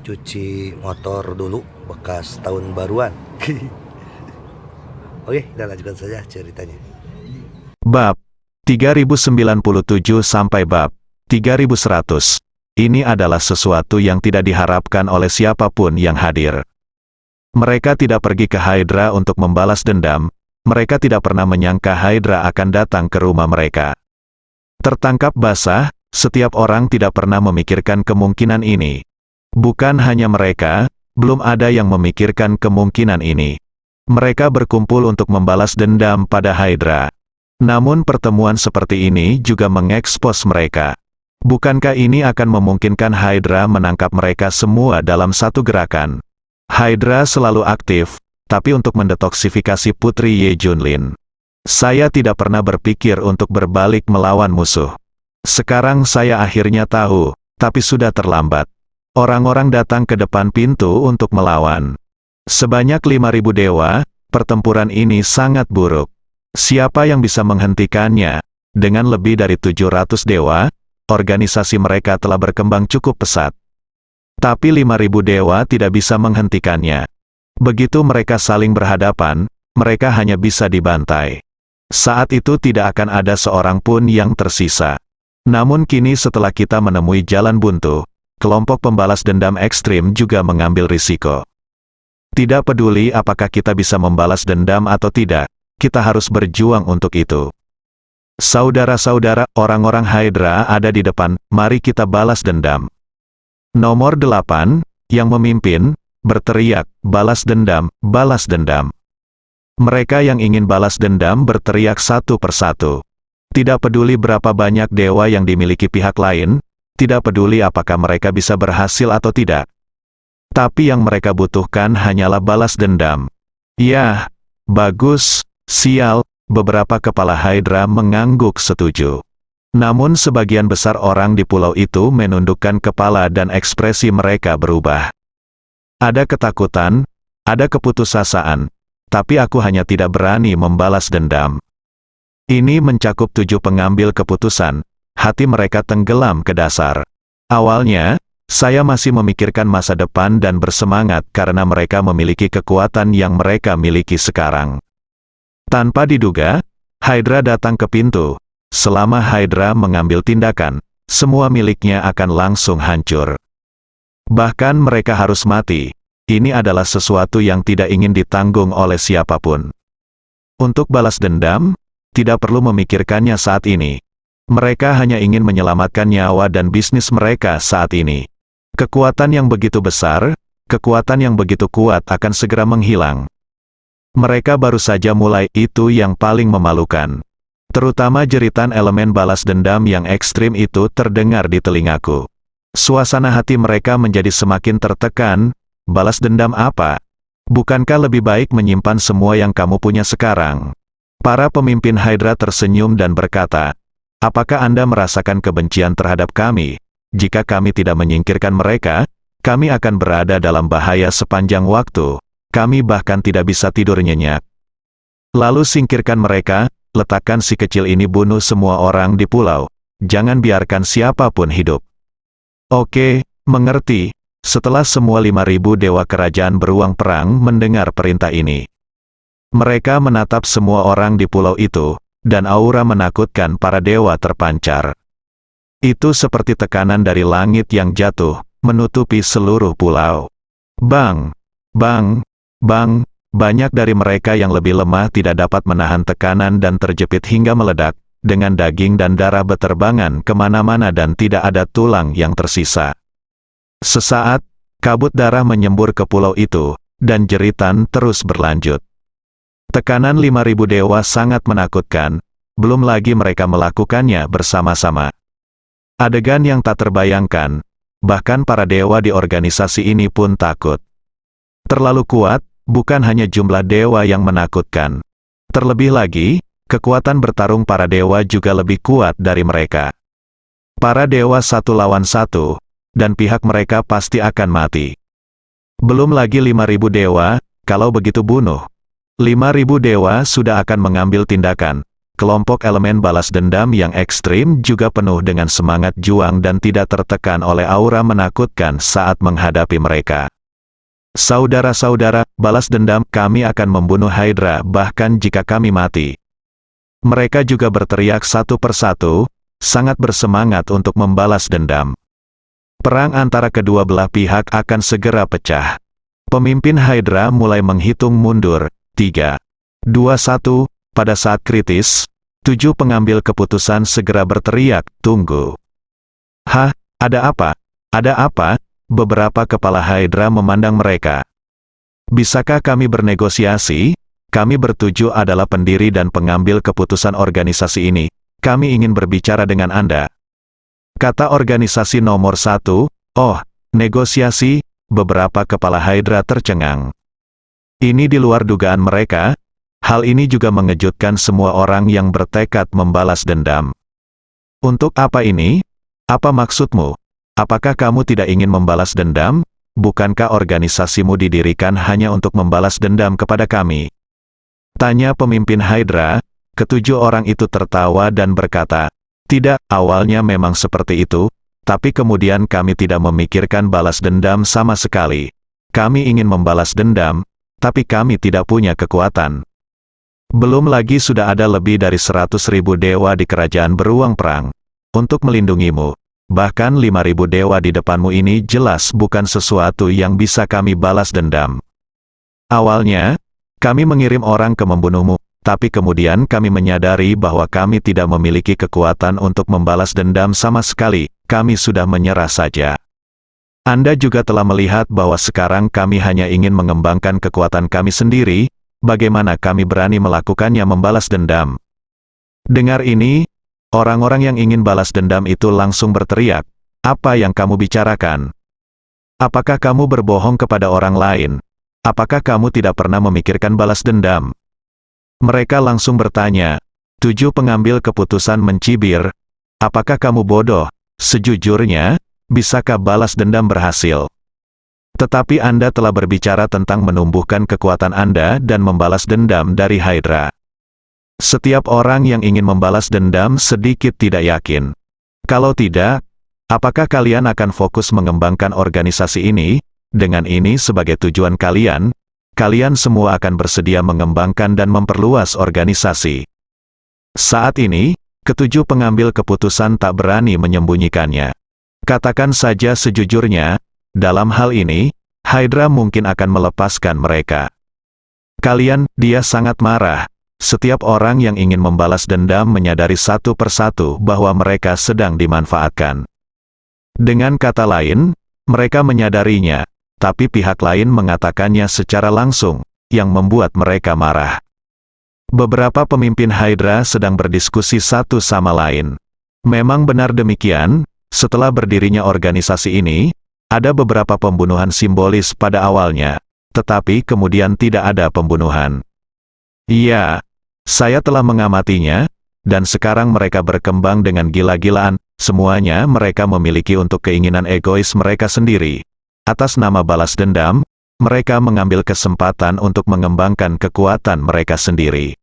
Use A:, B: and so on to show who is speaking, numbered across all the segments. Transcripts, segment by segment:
A: cuci motor dulu bekas tahun baruan. Oke, kita lanjutkan saja ceritanya.
B: Bab 3097 sampai bab 3100. Ini adalah sesuatu yang tidak diharapkan oleh siapapun yang hadir. Mereka tidak pergi ke Hydra untuk membalas dendam. Mereka tidak pernah menyangka Hydra akan datang ke rumah mereka. Tertangkap basah, setiap orang tidak pernah memikirkan kemungkinan ini. Bukan hanya mereka, belum ada yang memikirkan kemungkinan ini. Mereka berkumpul untuk membalas dendam pada Hydra. Namun pertemuan seperti ini juga mengekspos mereka. Bukankah ini akan memungkinkan Hydra menangkap mereka semua dalam satu gerakan? Hydra selalu aktif, tapi untuk mendetoksifikasi Putri Ye Junlin. Saya tidak pernah berpikir untuk berbalik melawan musuh. Sekarang saya akhirnya tahu, tapi sudah terlambat. Orang-orang datang ke depan pintu untuk melawan. Sebanyak 5.000 dewa, pertempuran ini sangat buruk. Siapa yang bisa menghentikannya? Dengan lebih dari 700 dewa, organisasi mereka telah berkembang cukup pesat. Tapi 5.000 dewa tidak bisa menghentikannya. Begitu mereka saling berhadapan, mereka hanya bisa dibantai. Saat itu tidak akan ada seorang pun yang tersisa. Namun kini setelah kita menemui jalan buntu, kelompok pembalas dendam ekstrim juga mengambil risiko. Tidak peduli apakah kita bisa membalas dendam atau tidak, kita harus berjuang untuk itu. Saudara-saudara, orang-orang Hydra ada di depan, mari kita balas dendam. Nomor 8, yang memimpin, berteriak, balas dendam, balas dendam. Mereka yang ingin balas dendam berteriak satu persatu. Tidak peduli berapa banyak dewa yang dimiliki pihak lain, tidak peduli apakah mereka bisa berhasil atau tidak. Tapi yang mereka butuhkan hanyalah balas dendam. Yah, bagus, sial. Beberapa kepala Hydra mengangguk setuju. Namun sebagian besar orang di pulau itu menundukkan kepala dan ekspresi mereka berubah. Ada ketakutan, ada keputusasaan, tapi aku hanya tidak berani membalas dendam. Ini mencakup 7 pengambil keputusan, hati mereka tenggelam ke dasar. Awalnya, saya masih memikirkan masa depan dan bersemangat karena mereka memiliki kekuatan yang mereka miliki sekarang. Tanpa diduga, Hydra datang ke pintu. Selama Hydra mengambil tindakan, semua miliknya akan langsung hancur. Bahkan mereka harus mati. Ini adalah sesuatu yang tidak ingin ditanggung oleh siapapun. Untuk balas dendam, tidak perlu memikirkannya saat ini. Mereka hanya ingin menyelamatkan nyawa dan bisnis mereka saat ini. Kekuatan yang begitu besar, kekuatan yang begitu kuat akan segera menghilang. Mereka baru saja mulai, itu yang paling memalukan. Terutama jeritan elemen balas dendam yang ekstrim itu terdengar di telingaku. Suasana hati mereka menjadi semakin tertekan. Balas dendam apa? Bukankah lebih baik menyimpan semua yang kamu punya sekarang? Para pemimpin Hydra tersenyum dan berkata, apakah Anda merasakan kebencian terhadap kami? Jika kami tidak menyingkirkan mereka, kami akan berada dalam bahaya sepanjang waktu. Kami bahkan tidak bisa tidur nyenyak. Lalu singkirkan mereka, letakkan si kecil ini, bunuh semua orang di pulau. Jangan biarkan siapapun hidup. Oke, mengerti. Setelah semua 5.000 dewa kerajaan beruang perang mendengar perintah ini. Mereka menatap semua orang di pulau itu, dan aura menakutkan para dewa terpancar. Itu seperti tekanan dari langit yang jatuh, menutupi seluruh pulau. Bang! Bang! Bang, banyak dari mereka yang lebih lemah tidak dapat menahan tekanan dan terjepit hingga meledak, dengan daging dan darah beterbangan kemana-mana dan tidak ada tulang yang tersisa. Sesaat, kabut darah menyembur ke pulau itu, dan jeritan terus berlanjut. Tekanan 5.000 dewa sangat menakutkan, belum lagi mereka melakukannya bersama-sama. Adegan yang tak terbayangkan, bahkan para dewa di organisasi ini pun takut. Terlalu kuat. Bukan hanya jumlah dewa yang menakutkan. Terlebih lagi, kekuatan bertarung para dewa juga lebih kuat dari mereka. Para dewa satu lawan satu, dan pihak mereka pasti akan mati. Belum lagi 5.000 dewa, kalau begitu bunuh. 5.000 dewa sudah akan mengambil tindakan, kelompok elemen balas dendam yang ekstrim juga penuh dengan semangat juang dan tidak tertekan oleh aura menakutkan saat menghadapi mereka. Saudara-saudara, balas dendam, kami akan membunuh Hydra bahkan jika kami mati. Mereka juga berteriak satu persatu, sangat bersemangat untuk membalas dendam. Perang antara kedua belah pihak akan segera pecah. Pemimpin Hydra mulai menghitung mundur, 3, 2, 1, pada saat kritis, 7 pengambil keputusan segera berteriak, tunggu. Hah, ada apa? Ada apa? Beberapa kepala Hydra memandang mereka. Bisakah kami bernegosiasi? Kami bertujuh adalah pendiri dan pengambil keputusan organisasi ini. Kami ingin berbicara dengan Anda. Kata organisasi nomor 1, oh, negosiasi, beberapa kepala Hydra tercengang. Ini di luar dugaan mereka. Hal ini juga mengejutkan semua orang yang bertekad membalas dendam. Untuk apa ini? Apa maksudmu? Apakah kamu tidak ingin membalas dendam? Bukankah organisasimu didirikan hanya untuk membalas dendam kepada kami? Tanya pemimpin Hydra. Ketujuh orang itu tertawa dan berkata, tidak, awalnya memang seperti itu, tapi kemudian kami tidak memikirkan balas dendam sama sekali. Kami ingin membalas dendam, tapi kami tidak punya kekuatan. Belum lagi sudah ada lebih dari 100.000 dewa di kerajaan beruang perang untuk melindungimu. Bahkan 5.000 dewa di depanmu ini jelas bukan sesuatu yang bisa kami balas dendam. Awalnya, kami mengirim orang ke membunuhmu, tapi kemudian kami menyadari bahwa kami tidak memiliki kekuatan untuk membalas dendam sama sekali, kami sudah menyerah saja. Anda juga telah melihat bahwa sekarang kami hanya ingin mengembangkan kekuatan kami sendiri. Bagaimana kami berani melakukannya membalas dendam? Dengar ini, orang-orang yang ingin balas dendam itu langsung berteriak, apa yang kamu bicarakan? Apakah kamu berbohong kepada orang lain? Apakah kamu tidak pernah memikirkan balas dendam? Mereka langsung bertanya. 7 pengambil keputusan mencibir, apakah kamu bodoh? Sejujurnya, bisakah balas dendam berhasil? Tetapi Anda telah berbicara tentang menumbuhkan kekuatan Anda dan membalas dendam dari Hydra. Setiap orang yang ingin membalas dendam sedikit tidak yakin. Kalau tidak, apakah kalian akan fokus mengembangkan organisasi ini? Dengan ini sebagai tujuan kalian, kalian semua akan bersedia mengembangkan dan memperluas organisasi. Saat ini, ketujuh pengambil keputusan tak berani menyembunyikannya. Katakan saja sejujurnya, dalam hal ini, Hydra mungkin akan melepaskan mereka. Dia sangat marah. Setiap orang yang ingin membalas dendam menyadari satu persatu bahwa mereka sedang dimanfaatkan. Dengan kata lain, mereka menyadarinya, tapi pihak lain mengatakannya secara langsung, yang membuat mereka marah. Beberapa pemimpin Hydra sedang berdiskusi satu sama lain. Memang benar demikian, setelah berdirinya organisasi ini, ada beberapa pembunuhan simbolis pada awalnya, tetapi kemudian tidak ada pembunuhan. Iya, saya telah mengamatinya, dan sekarang mereka berkembang dengan gila-gilaan, semuanya mereka memiliki untuk keinginan egois mereka sendiri. Atas nama balas dendam, mereka mengambil kesempatan untuk mengembangkan kekuatan mereka sendiri.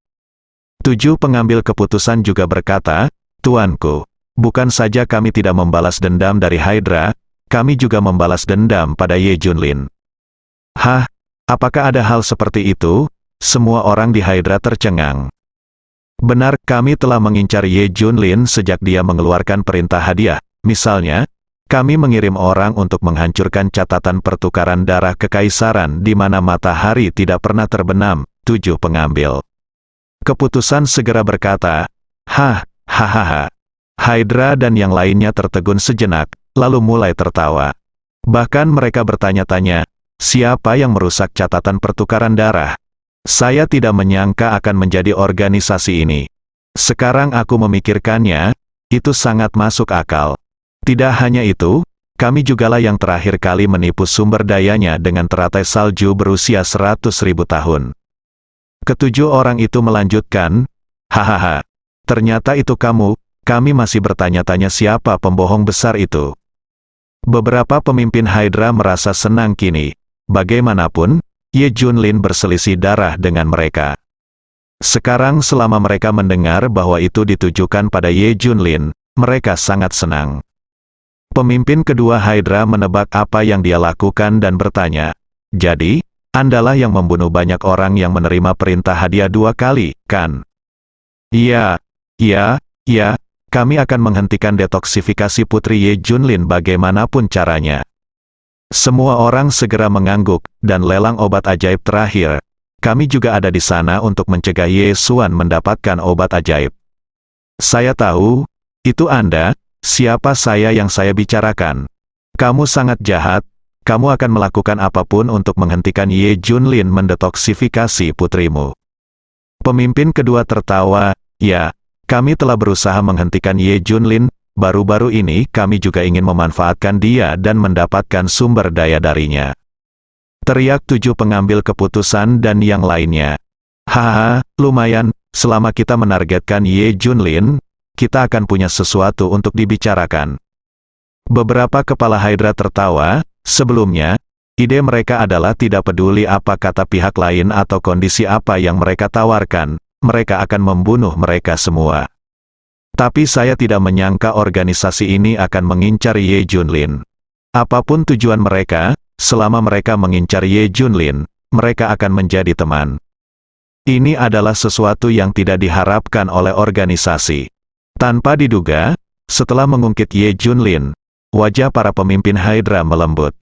B: 7 pengambil keputusan juga berkata, Tuanku, bukan saja kami tidak membalas dendam dari Hydra, kami juga membalas dendam pada Ye Junlin. Hah? Apakah ada hal seperti itu? Semua orang di Hydra tercengang. Benar, kami telah mengincar Ye Junlin sejak dia mengeluarkan perintah hadiah. Misalnya, kami mengirim orang untuk menghancurkan catatan pertukaran darah kekaisaran di mana matahari tidak pernah terbenam. 7 pengambil keputusan segera berkata, hahaha. Hydra dan yang lainnya tertegun sejenak, lalu mulai tertawa. Bahkan mereka bertanya-tanya, siapa yang merusak catatan pertukaran darah? Saya tidak menyangka akan menjadi organisasi ini. Sekarang aku memikirkannya, itu sangat masuk akal. Tidak hanya itu, kami jugalah yang terakhir kali menipu sumber dayanya dengan teratai salju berusia 100.000 tahun. Ketujuh orang itu melanjutkan, hahaha, ternyata itu kamu, kami masih bertanya-tanya siapa pembohong besar itu. Beberapa pemimpin Hydra merasa senang kini. Bagaimanapun, Ye Junlin berselisih darah dengan mereka. Sekarang selama mereka mendengar bahwa itu ditujukan pada Ye Junlin, mereka sangat senang. Pemimpin kedua Hydra menebak apa yang dia lakukan dan bertanya, "Jadi, Andalah yang membunuh banyak orang yang menerima perintah hadiah 2 kali, kan?" "Iya, iya, kami akan menghentikan detoksifikasi Putri Ye Junlin bagaimanapun caranya." Semua orang segera mengangguk, dan lelang obat ajaib terakhir. Kami juga ada di sana untuk mencegah Ye Xuan mendapatkan obat ajaib. Saya tahu, itu Anda, siapa saya yang saya bicarakan. Kamu sangat jahat, kamu akan melakukan apapun untuk menghentikan Ye Junlin mendetoksifikasi putrimu. Pemimpin kedua tertawa, "Ya, kami telah berusaha menghentikan Ye Junlin, baru-baru ini kami juga ingin memanfaatkan dia dan mendapatkan sumber daya darinya." Teriak 7 pengambil keputusan dan yang lainnya. "Haha, lumayan, selama kita menargetkan Ye Junlin, kita akan punya sesuatu untuk dibicarakan." Beberapa kepala Hydra tertawa. Sebelumnya, ide mereka adalah tidak peduli apa kata pihak lain atau kondisi apa yang mereka tawarkan, mereka akan membunuh mereka semua. Tapi saya tidak menyangka organisasi ini akan mengincar Ye Junlin. Apapun tujuan mereka, selama mereka mengincar Ye Junlin, mereka akan menjadi teman. Ini adalah sesuatu yang tidak diharapkan oleh organisasi. Tanpa diduga, setelah mengungkit Ye Junlin, wajah para pemimpin Hydra melembut.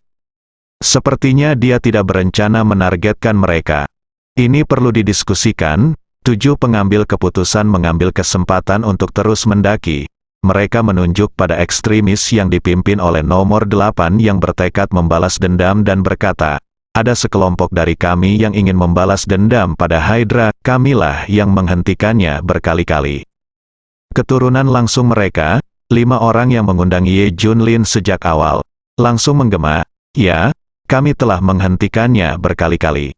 B: Sepertinya dia tidak berencana menargetkan mereka. Ini perlu didiskusikan. 7 pengambil keputusan mengambil kesempatan untuk terus mendaki. Mereka menunjuk pada ekstremis yang dipimpin oleh nomor 8 yang bertekad membalas dendam dan berkata, "Ada sekelompok dari kami yang ingin membalas dendam pada Hydra, kamilah yang menghentikannya berkali-kali." Keturunan langsung mereka, 5 orang yang mengundang Ye Junlin sejak awal, langsung menggema, "Ya, kami telah menghentikannya berkali-kali."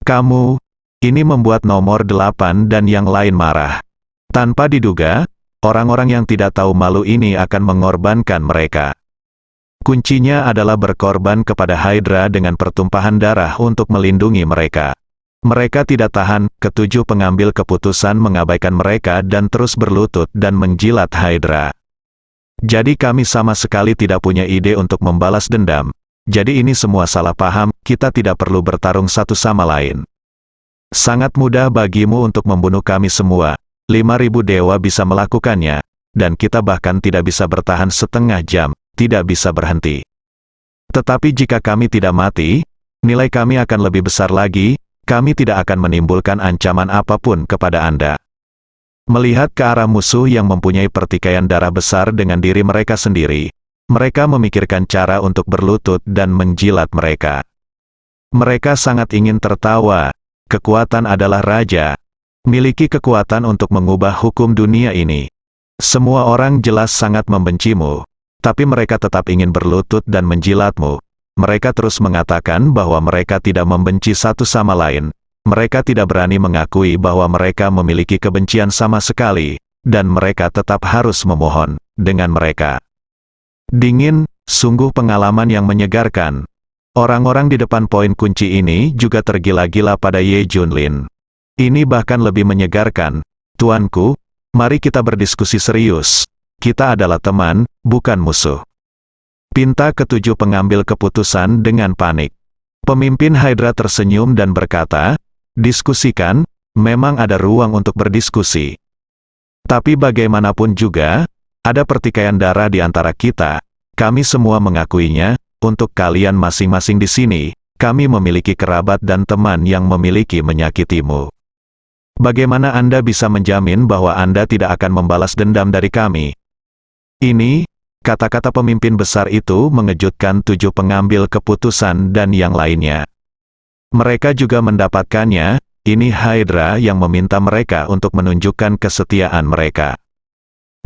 B: "Kamu," ini membuat nomor 8 dan yang lain marah. Tanpa diduga, orang-orang yang tidak tahu malu ini akan mengorbankan mereka. Kuncinya adalah berkorban kepada Hydra dengan pertumpahan darah untuk melindungi mereka. Mereka tidak tahan, ke-7 pengambil keputusan mengabaikan mereka dan terus berlutut dan menjilat Hydra. "Jadi kami sama sekali tidak punya ide untuk membalas dendam. Jadi ini semua salah paham, kita tidak perlu bertarung satu sama lain. Sangat mudah bagimu untuk membunuh kami semua. 5.000 dewa bisa melakukannya, dan kita bahkan tidak bisa bertahan setengah jam, tidak bisa berhenti. Tetapi jika kami tidak mati, nilai kami akan lebih besar lagi, kami tidak akan menimbulkan ancaman apapun kepada Anda." Melihat ke arah musuh yang mempunyai pertikaian darah besar dengan diri mereka sendiri, mereka memikirkan cara untuk berlutut dan menjilat mereka. Mereka sangat ingin tertawa. Kekuatan adalah raja. Miliki kekuatan untuk mengubah hukum dunia ini. Semua orang jelas sangat membencimu, tapi mereka tetap ingin berlutut dan menjilatmu. Mereka terus mengatakan bahwa mereka tidak membenci satu sama lain. Mereka tidak berani mengakui bahwa mereka memiliki kebencian sama sekali, dan mereka tetap harus memohon dengan mereka. Dingin, sungguh pengalaman yang menyegarkan. Orang-orang di depan poin kunci ini juga tergila-gila pada Ye Junlin. Ini bahkan lebih menyegarkan. "Tuanku, mari kita berdiskusi serius. Kita adalah teman, bukan musuh." Pinta ke-7 pengambil keputusan dengan panik. Pemimpin Hydra tersenyum dan berkata, "Diskusikan, memang ada ruang untuk berdiskusi. Tapi bagaimanapun juga, ada pertikaian darah di antara kita. Kami semua mengakuinya, untuk kalian masing-masing di sini, kami memiliki kerabat dan teman yang memiliki menyakitimu. Bagaimana Anda bisa menjamin bahwa Anda tidak akan membalas dendam dari kami?" Ini, kata-kata pemimpin besar itu mengejutkan 7 pengambil keputusan dan yang lainnya. Mereka juga mendapatkannya, ini Hydra yang meminta mereka untuk menunjukkan kesetiaan mereka.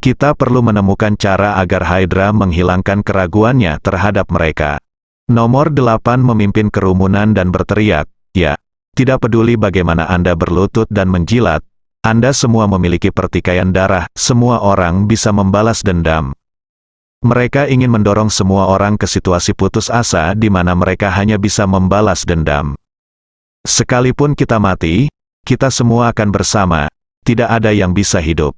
B: Kita perlu menemukan cara agar Hydra menghilangkan keraguannya terhadap mereka. Nomor 8 memimpin kerumunan dan berteriak, "Ya, tidak peduli bagaimana Anda berlutut dan menjilat, Anda semua memiliki pertikaian darah, semua orang bisa membalas dendam." Mereka ingin mendorong semua orang ke situasi putus asa di mana mereka hanya bisa membalas dendam. "Sekalipun kita mati, kita semua akan bersama, tidak ada yang bisa hidup.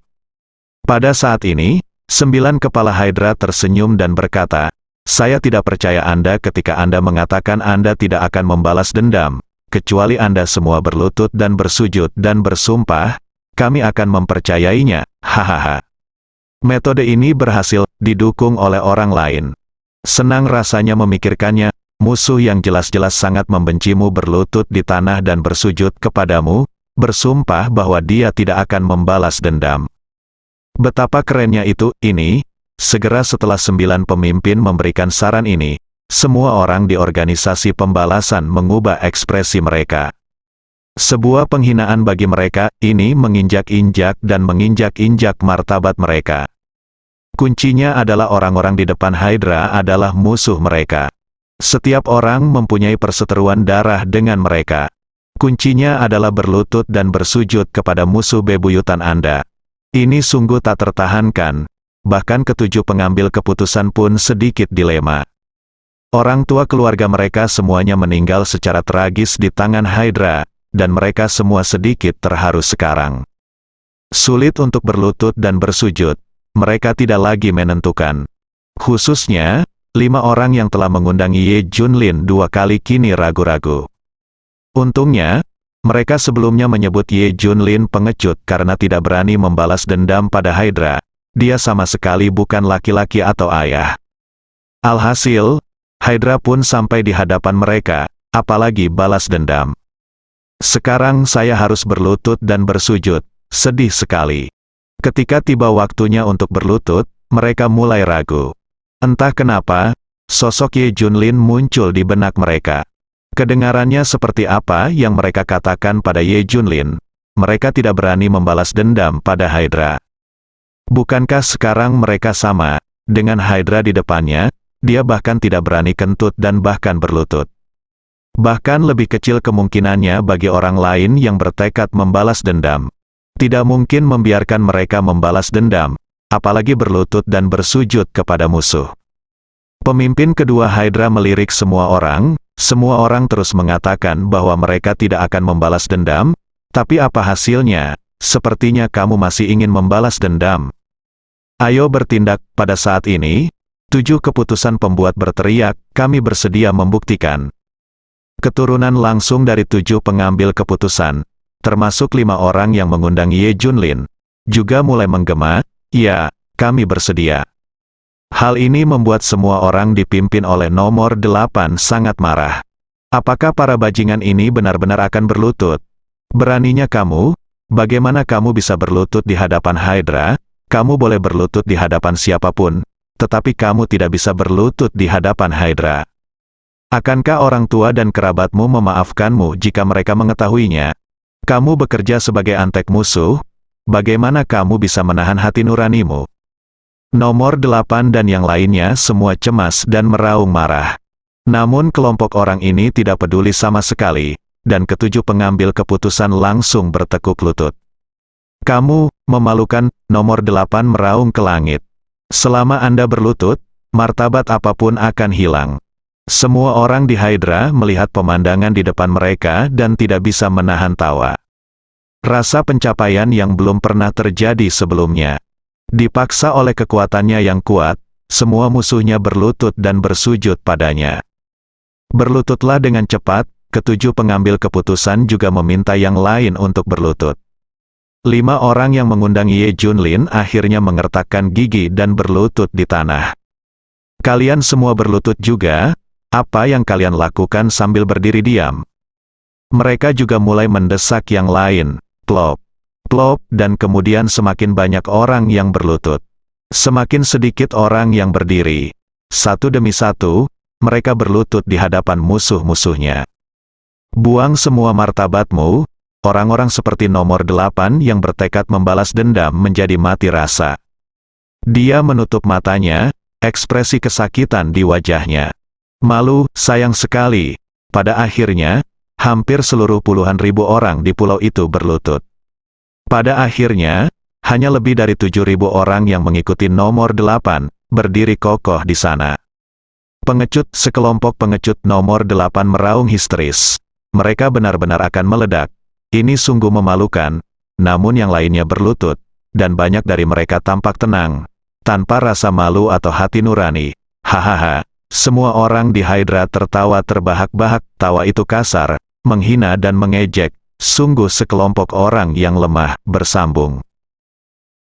B: Pada saat ini, 9 kepala Hydra tersenyum dan berkata, saya tidak percaya Anda ketika Anda mengatakan Anda tidak akan membalas dendam, kecuali Anda semua berlutut dan bersujud dan bersumpah, kami akan mempercayainya, hahaha. Metode ini berhasil didukung oleh orang lain. Senang rasanya memikirkannya, musuh yang jelas-jelas sangat membencimu berlutut di tanah dan bersujud kepadamu, bersumpah bahwa dia tidak akan membalas dendam. Betapa kerennya itu, ini, segera setelah 9 pemimpin memberikan saran ini, semua orang di organisasi pembalasan mengubah ekspresi mereka. Sebuah penghinaan bagi mereka, ini menginjak-injak dan menginjak-injak martabat mereka. Kuncinya adalah orang-orang di depan Hydra adalah musuh mereka. Setiap orang mempunyai perseteruan darah dengan mereka. Kuncinya adalah berlutut dan bersujud kepada musuh bebuyutan Anda. Ini sungguh tak tertahankan, bahkan ketujuh pengambil keputusan pun sedikit dilema. Orang tua keluarga mereka semuanya meninggal secara tragis di tangan Hydra, dan mereka semua sedikit terharu sekarang. Sulit untuk berlutut dan bersujud. Mereka tidak lagi menentukan. Khususnya, 5 orang yang telah mengundang Ye Junlin 2 kali kini ragu-ragu. Untungnya, mereka sebelumnya menyebut Ye Junlin pengecut karena tidak berani membalas dendam pada Hydra. Dia sama sekali bukan laki-laki atau ayah. Alhasil, Hydra pun sampai di hadapan mereka, apalagi balas dendam. Sekarang saya harus berlutut dan bersujud, sedih sekali. Ketika tiba waktunya untuk berlutut, mereka mulai ragu. Entah kenapa, sosok Ye Junlin muncul di benak mereka. Kedengarannya seperti apa yang mereka katakan pada Ye Junlin. Mereka tidak berani membalas dendam pada Hydra. Bukankah sekarang mereka sama, dengan Hydra di depannya, dia bahkan tidak berani kentut dan bahkan berlutut. Bahkan lebih kecil kemungkinannya bagi orang lain yang bertekad membalas dendam. Tidak mungkin membiarkan mereka membalas dendam, apalagi berlutut dan bersujud kepada musuh. Pemimpin kedua Hydra melirik semua orang terus mengatakan bahwa mereka tidak akan membalas dendam, tapi apa hasilnya? Sepertinya kamu masih ingin membalas dendam. Ayo bertindak. Pada saat ini, 7 keputusan pembuat berteriak, kami bersedia membuktikan. Keturunan langsung dari 7 pengambil keputusan, termasuk 5 orang yang mengundang Ye Junlin, juga mulai menggema, ya, kami bersedia. Hal ini membuat semua orang dipimpin oleh nomor 8 sangat marah. Apakah para bajingan ini benar-benar akan berlutut? Beraninya kamu? Bagaimana kamu bisa berlutut di hadapan Hydra? Kamu boleh berlutut di hadapan siapapun, tetapi kamu tidak bisa berlutut di hadapan Hydra. Akankah orang tua dan kerabatmu memaafkanmu jika mereka mengetahuinya? Kamu bekerja sebagai antek musuh, bagaimana kamu bisa menahan hati nuranimu? Nomor 8 dan yang lainnya semua cemas dan meraung marah. Namun kelompok orang ini tidak peduli sama sekali, dan ketujuh pengambil keputusan langsung bertekuk lutut. Kamu, memalukan, nomor 8 meraung ke langit. Selama Anda berlutut, martabat apapun akan hilang. Semua orang di Hydra melihat pemandangan di depan mereka dan tidak bisa menahan tawa. Rasa pencapaian yang belum pernah terjadi sebelumnya. Dipaksa oleh kekuatannya yang kuat, semua musuhnya berlutut dan bersujud padanya. Berlututlah dengan cepat, ketujuh pengambil keputusan juga meminta yang lain untuk berlutut. 5 orang yang mengundang Ye Junlin akhirnya mengertakkan gigi dan berlutut di tanah. Kalian semua berlutut juga? Apa yang kalian lakukan sambil berdiri diam? Mereka juga mulai mendesak yang lain, plop, plop, dan kemudian semakin banyak orang yang berlutut. Semakin sedikit orang yang berdiri. Satu demi satu, mereka berlutut di hadapan musuh-musuhnya. Buang semua martabatmu, orang-orang seperti nomor 8 yang bertekad membalas dendam menjadi mati rasa. Dia menutup matanya, ekspresi kesakitan di wajahnya. Malu, sayang sekali. Pada akhirnya, hampir seluruh puluhan ribu orang di pulau itu berlutut. Pada akhirnya, hanya lebih dari 7.000 orang yang mengikuti nomor 8, berdiri kokoh di sana. Pengecut, sekelompok pengecut nomor 8 meraung histeris. Mereka benar-benar akan meledak. Ini sungguh memalukan, namun yang lainnya berlutut, dan banyak dari mereka tampak tenang, tanpa rasa malu atau hati nurani. Hahaha, semua orang di Hydra tertawa terbahak-bahak. Tawa itu kasar, menghina dan mengejek, sungguh sekelompok orang yang lemah, bersambung.